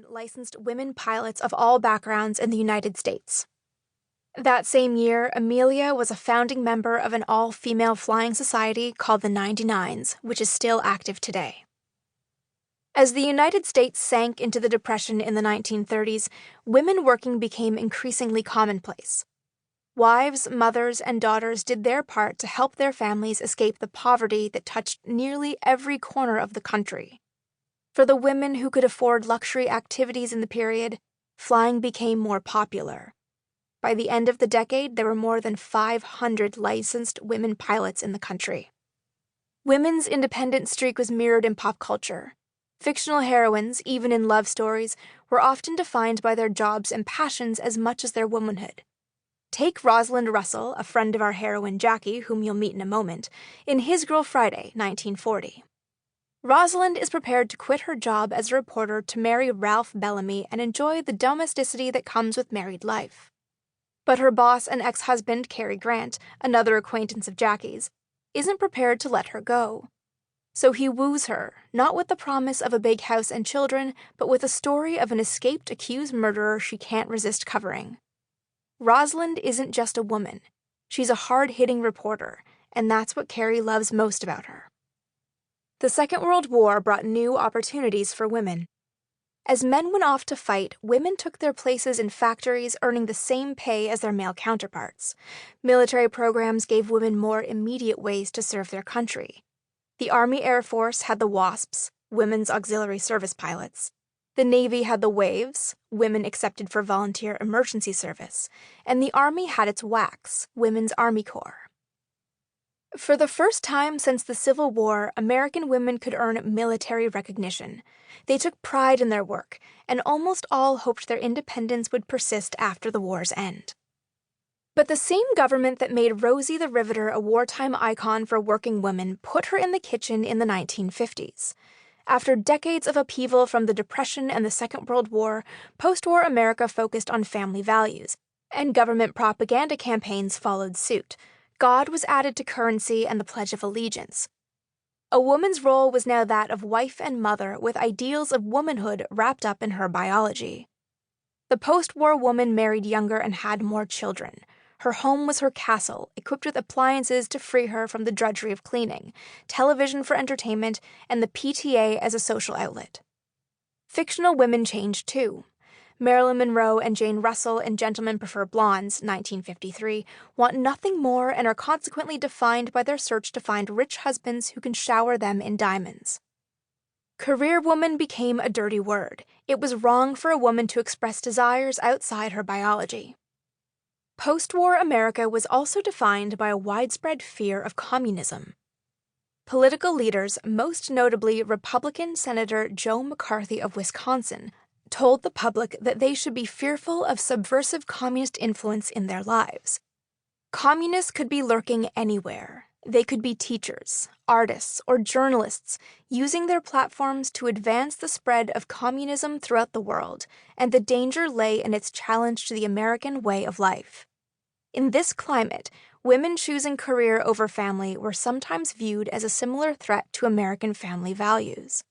licensed women pilots of all backgrounds in the United States. That same year, Amelia was a founding member of an all-female flying society called the 99s, which is still active today. As the United States sank into the Depression in the 1930s, women working became increasingly commonplace. Wives, mothers, and daughters did their part to help their families escape the poverty that touched nearly every corner of the country. For the women who could afford luxury activities in the period, flying became more popular. By the end of the decade, there were more than 500 licensed women pilots in the country. Women's independent streak was mirrored in pop culture. Fictional heroines, even in love stories, were often defined by their jobs and passions as much as their womanhood. Take Rosalind Russell, a friend of our heroine Jackie, whom you'll meet in a moment, in His Girl Friday, 1940. Rosalind is prepared to quit her job as a reporter to marry Ralph Bellamy and enjoy the domesticity that comes with married life. But her boss and ex-husband, Cary Grant, another acquaintance of Jackie's, isn't prepared to let her go. So he woos her, not with the promise of a big house and children, but with a story of an escaped accused murderer she can't resist covering. Rosalind isn't just a woman. She's a hard-hitting reporter, and that's what Cary loves most about her. The Second World War brought new opportunities for women. As men went off to fight, women took their places in factories earning the same pay as their male counterparts. Military programs gave women more immediate ways to serve their country. The Army Air Force had the WASPs, Women's Auxiliary Service Pilots. The Navy had the WAVES, Women Accepted for Volunteer Emergency Service. And the Army had its WACs, Women's Army Corps. For the first time since the Civil War, American women could earn military recognition. They took pride in their work, and almost all hoped their independence would persist after the war's end. But the same government that made Rosie the Riveter a wartime icon for working women put her in the kitchen in the 1950s. After decades of upheaval from the Depression and the Second World War, post-war America focused on family values, and government propaganda campaigns followed suit. God was added to currency and the Pledge of Allegiance. A woman's role was now that of wife and mother, with ideals of womanhood wrapped up in her biology. The post-war woman married younger and had more children. Her home was her castle, equipped with appliances to free her from the drudgery of cleaning, television for entertainment, and the PTA as a social outlet. Fictional women changed too. Marilyn Monroe and Jane Russell in Gentlemen Prefer Blondes, 1953, want nothing more and are consequently defined by their search to find rich husbands who can shower them in diamonds. Career woman became a dirty word. It was wrong for a woman to express desires outside her biology. Post-war America was also defined by a widespread fear of communism. Political leaders, most notably Republican Senator Joe McCarthy of Wisconsin, told the public that they should be fearful of subversive communist influence in their lives. Communists could be lurking anywhere. They could be teachers, artists, or journalists, using their platforms to advance the spread of communism throughout the world, and the danger lay in its challenge to the American way of life. In this climate, women choosing career over family were sometimes viewed as a similar threat to American family values.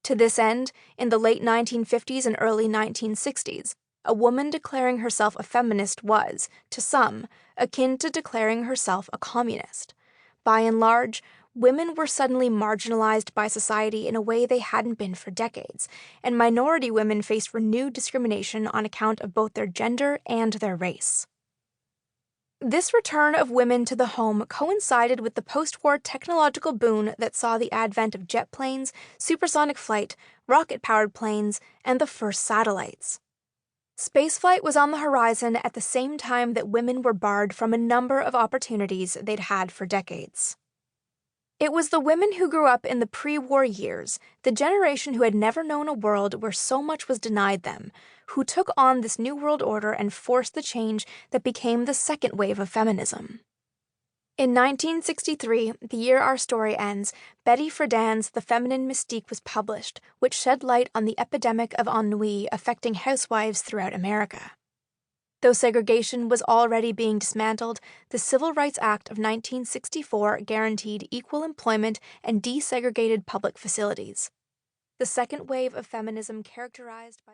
To this end, in the late 1950s and early 1960s, a woman declaring herself a feminist was, to some, akin to declaring herself a communist. By and large, women were suddenly marginalized by society in a way they hadn't been for decades, and minority women faced renewed discrimination on account of both their gender and their race. This return of women to the home coincided with the post-war technological boom that saw the advent of jet planes, supersonic flight, rocket-powered planes, and the first satellites. Spaceflight was on the horizon at the same time that women were barred from a number of opportunities they'd had for decades. It was the women who grew up in the pre-war years, the generation who had never known a world where so much was denied them, who took on this new world order and forced the change that became the second wave of feminism. In 1963, the year our story ends, Betty Friedan's The Feminine Mystique was published, which shed light on the epidemic of ennui affecting housewives throughout America. Though segregation was already being dismantled, the Civil Rights Act of 1964 guaranteed equal employment and desegregated public facilities. The second wave of feminism characterized by